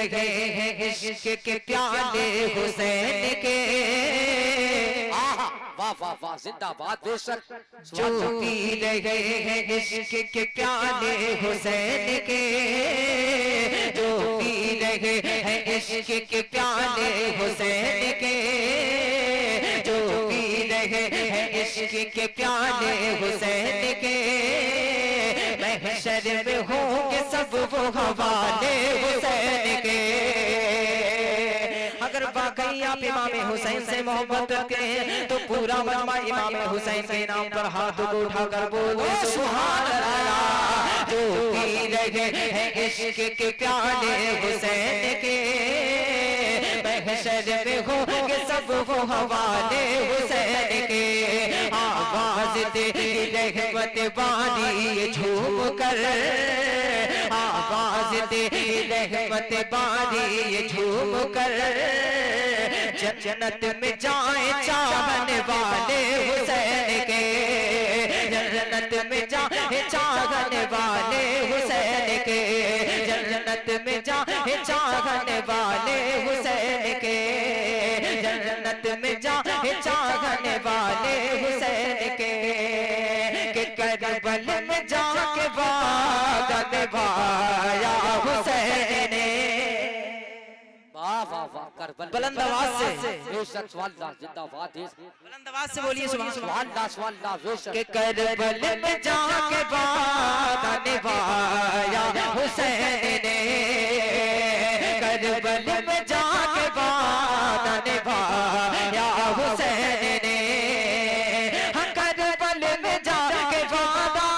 रहे हैं इश्क के प्याले हुसैन के। वाह वाह वाह, जिंदाबाद बेशक। जो पी रहे हैं इश्क के प्याले हुसैन के, जो पी रहे हैं इश्क के प्याले हुसैन के, जो पी रहे हैं इश्क के प्याले हुसैन के, महशर में होंगे सब वो हवाले हुसैन के। अगर वाकई आप इमाम हुसैन से मोहब्बत करते हैं तो पूरा मजमा इमाम हुसैन के नाम पर हाथ उठाकर बोलो सुभान अल्लाह। जो पी रहे हैं इश्क के प्याले हुसैन के, महशर में होंगे सब वो हवाले हुसैन के। आवाज दे रहमत बानी झूम कर, आवाज दे रहमत बानी झूम कर, जन्नत में जाए चाहने वाले हुसैन के, जन्नत में जाए चाहने वाले हुसैन के, जन्नत में जाए चाहने वाले हुसैन के, जन्नत में जाए चाहने वाले हुसैन के। करबल में जाके वादा निभाया हुसैन ने। वाह वाह वाह, करबल बुलंद आवाज से बेशक सुभान जिंदाबाद। बुलंद आवाज से बोलिए सुभान सुभान बेशक। के करबल में जाके वादा निभाया हुसैन ने, करबल में जाके वादा निभाया हुसैन ने, करबल में जाके वादा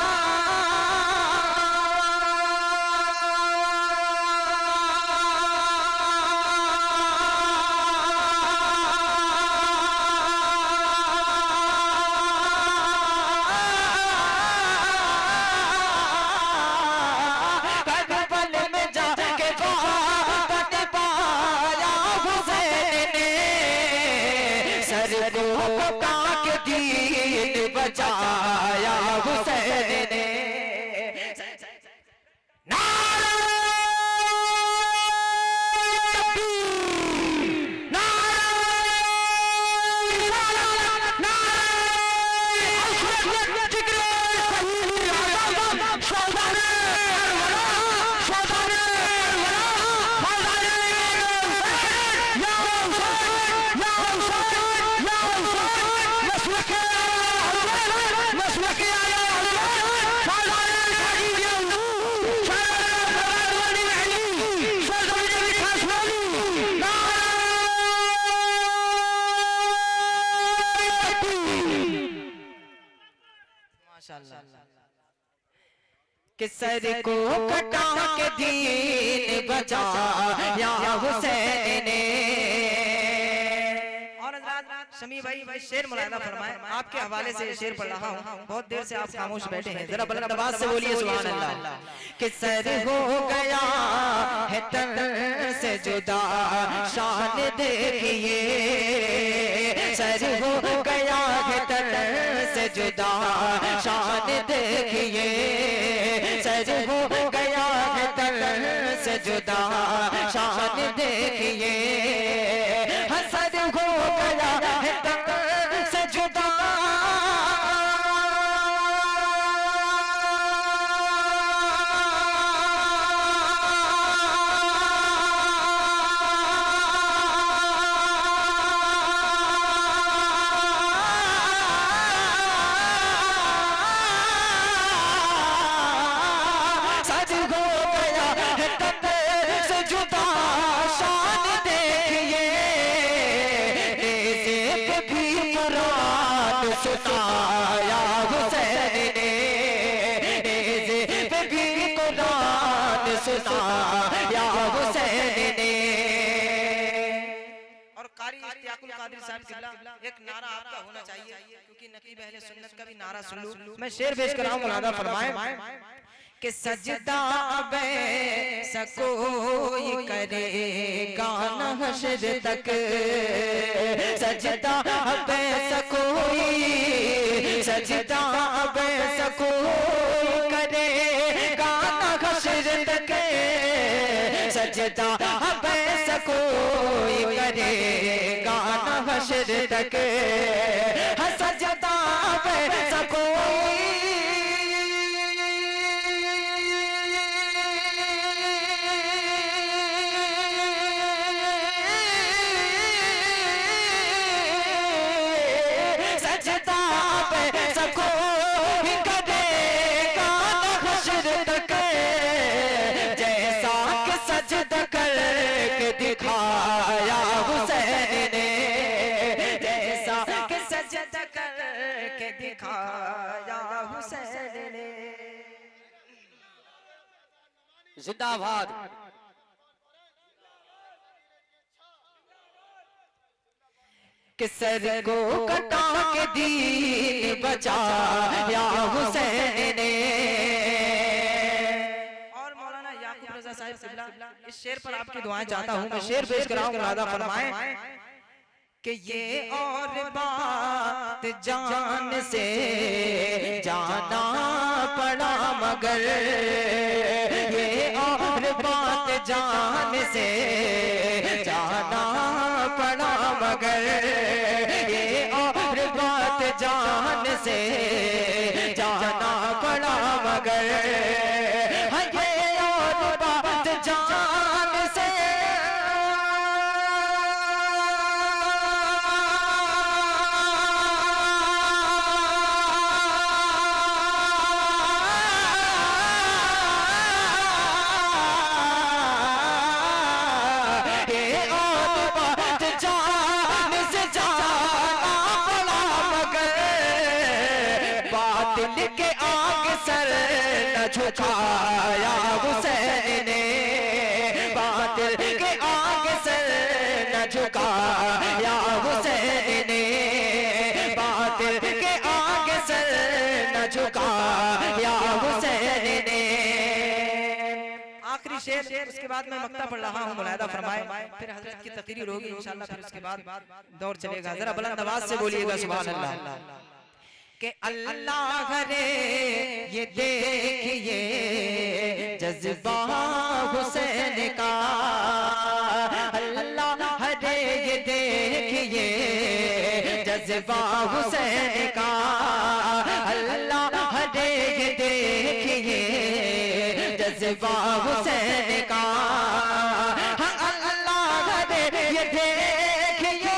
बचाया हुसैन ने। कि सर को कटा के दीन बचाया हुसैन ने। और शमी भाई शेर मुलायदा फरमाए, आपके हवाले से शेर पढ़ रहा हूँ, बहुत देर से आप खामोश बैठे हैं, जरा बुलंद आवाज से बोलिए सुभान अल्लाह। कि सर हो गया है तन से जुदा शान देखिए, सर हो गया है तन से जुदा शान देखिए, सर हो गया है तन से जुदा शान देखिए, हसद हो गया है तन से जुदा सुनाया हुसैन ने, भी कुरान सुनाया हुसैन ने। और कारी इख्तियारुल कादिर साहब किबला एक नारा आपका होना चाहिए, क्योंकि नकीब अहले सुन्नत का भी नारा सुन लूं। मैं शेर पेश कर रहा हूं, मुलादा फरमाए कि सजदा बैसा कोई करेगा न हश्र तक, सजदा बैसा कोई, सजदा बैसा कोई करेगा न हश्र तक, सजदा अब कोई करेगा न हश्र तक, सजदा अब कोई सजदा सबको करेगा न हश्र तक, जैसा कि सजदा करके दिखाया हुसैन ने, जैसा कि सजदा करके दिखाया हुसैन ने। जिंदाबाद। कि सर को कटा के दीन बचाया हुसैन ने। और मौलाना याकूब रज़ा साहिब सिबला, इस शेर पर आपकी दुआएं चाहता हूँ मैं। शेर पेश कराऊं, मुरादा फरमाएं कि ये और बात जान से जाना पड़ा मगर, ये और बात जान से जाना पड़ा मगर, ये और बात जान से जाना पड़ा मगर, ये और बात जान से के आगे सर न झुकाया हुसैन ने, बातिल के आगे सर न झुकाया हुसैन ने, बातिल के आगे सर न झुकाया हुसैन ने। आखिरी शेर, उसके बाद मैं मक्ता पढ़ रहा हूँ, मुलाहिदा फरमाए, फिर हजरत की तकरीर होगी इंशाअल्लाह, फिर उसके बाद दौर चलेगा। जरा बुलंद आवाज से बोलिएगा सुभान अल्लाह। कि अल्लाह रे ये देखिए जज्बा हुसैन का, अल्लाह रे ये देखिए जज्बा हुसैन का, अल्लाह रे ये देखिए जज्बा हुसैन का, अल्लाह रे ये देखिए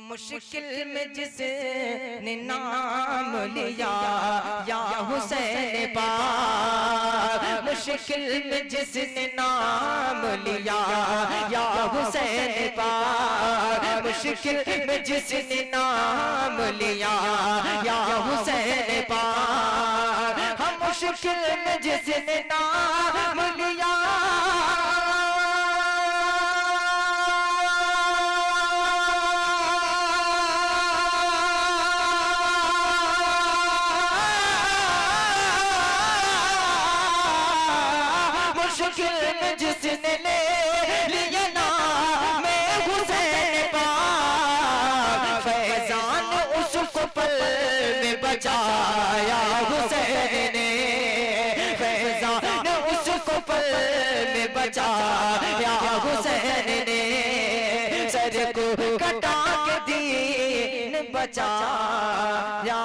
मुश्किल में जिसने नाम लिया या हुसैन पाक, मुश्किल में जिसने नाम लिया या हुसैन पाक, मुश्किल में जिसने नाम लिया या हुसैन पाक, हम मुश्किल में जिसने नाम लिया जिसने ले लिया नाम हुसैन पाक, फैजान उसको पल में बचाया हुसैन ने, फैजान उसको पल में बचाया हुसैन ने, सर को कटा के दीन बचाया